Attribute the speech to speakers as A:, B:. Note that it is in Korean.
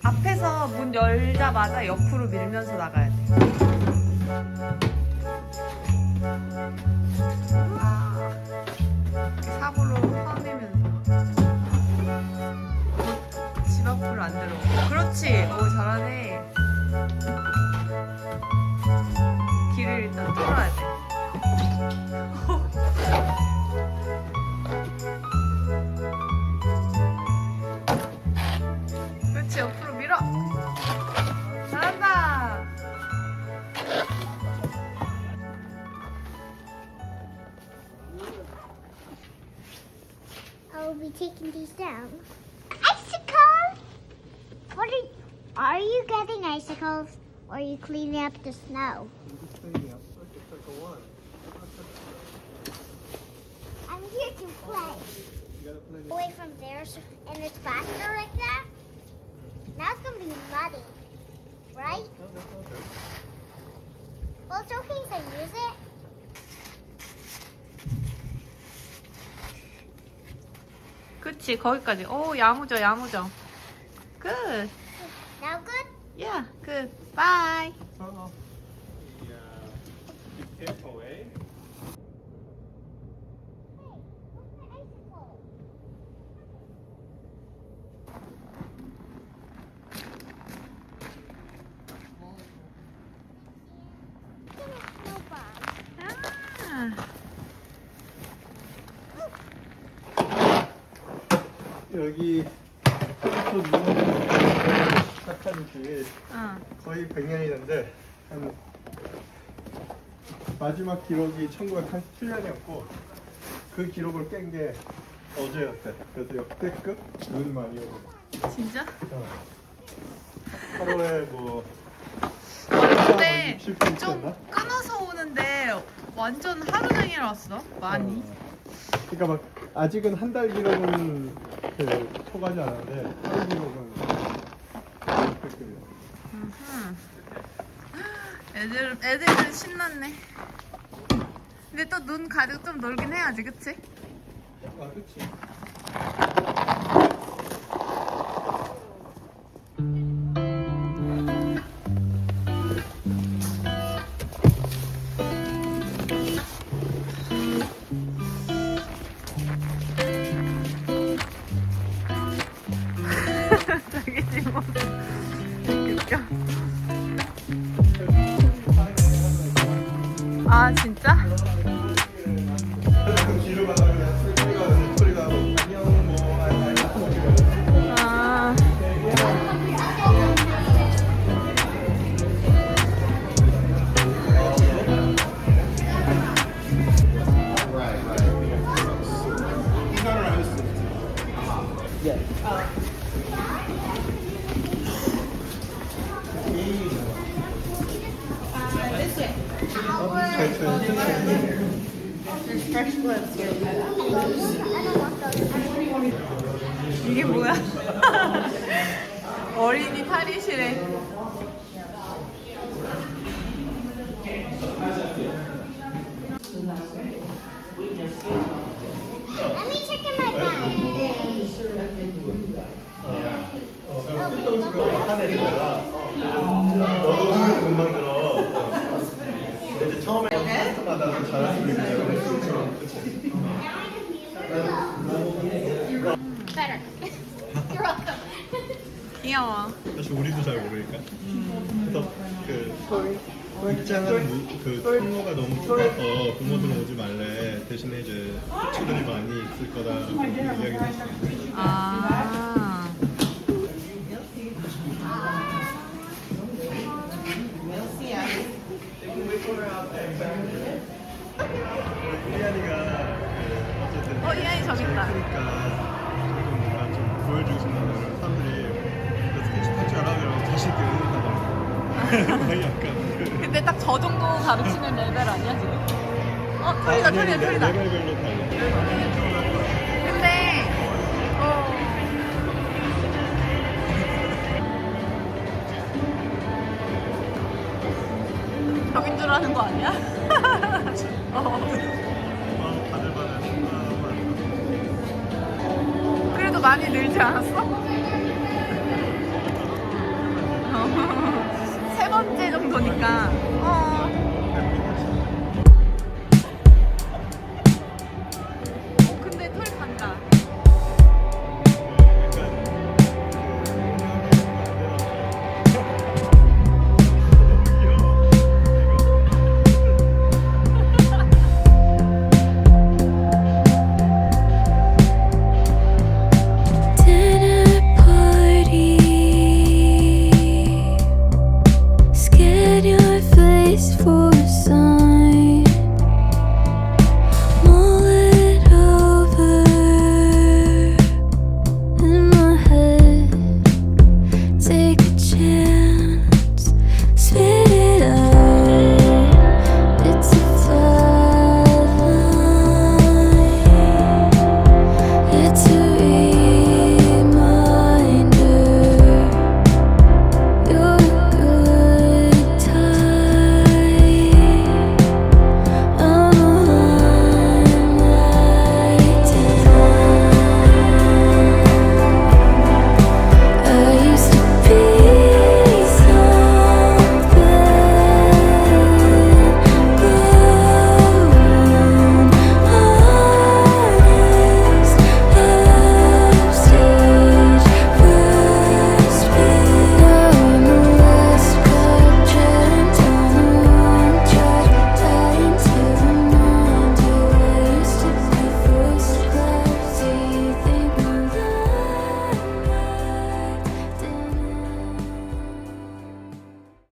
A: 앞에서 문 열자마자 옆으로 밀면서 나가야 돼. 이렇게 사고로 화내면서 집 앞으로 안 들어오고. 그렇지. 오, 잘하네. 길을 일단 뚫어야 돼. 그렇지. 옆으로 밀어. 잘한다.
B: I will be taking these down. Icicle! Are you getting icicles or are you cleaning up the snow? I'm here to play. Away from there and it's faster like that. Now it's gonna be muddy, right? Well, it's okay if I use it.
A: 그치. 거기까지. 오, 야무져, 야무져. Good.
B: Now good?
A: Yeah, good. Bye.
B: Hey, look at icicle. Look at a snowball.
C: 여기 캘리포니아 시작한 지 거의 100년이 됐는데 한 마지막 기록이 1987년이었고 그 기록을 깬 게 어제였대. 그래서 역대급 눈 많이 오고
A: 진짜?
C: 하루에 뭐
A: 근데
C: 60cm
A: 좀
C: 였나?
A: 끊어서 오는데 완전 하루 종일 왔어. 많이.
C: 그러니까 막 아직은 한 달 기록은 초과하지 않았는데 하루 기록은 역대급이야.
A: 애들은 신났네. 근데 또 눈 가득 좀 놀긴 해야지, 그치?
C: 아, 그치.
A: 자기 집 모습 웃겨. 아, 진짜?
C: 뒤로 가다가 소리가 안녕 뭐
A: 아. 이게 뭐야? 어린이 탈의실에.
B: Let me check in my bag.
C: 너도 소리 금방 들어. 이제 처음에 마다 잘할 수 있는 그치?
B: Better. You're welcome.
A: 귀여워.
C: 사실 우리도 잘 모르니까. 그래서 그 입장하는 그 통로가 너무 좁아서 부모들은 오지 말래. 대신에 이제 숙취들이 많이 있을 거다 이야기를 했어요.
A: 아.
C: 이한이가 어쨌든
A: 이한이 저기 있다.
C: 크니까 조금 뭔가 좀 보여주고 싶은 사람들이 그 스케치 탈 줄 알아 그러면 자신 있게 응원하더라고. 약간
A: 근데 딱 저 정도 가르치는 레벨 아니야, 지금? 털이다, 털이다, 털이다.
C: 레벨별로 달라.
A: 근데, 저긴 줄 아는 거 아니야?
C: 다들 받아요.
A: 그래도 많이 늘지 않았어? 그러니까 근데 털 간다.
D: Dinner party. Scan your face for a sign. Mull it over in my head. Take a chance.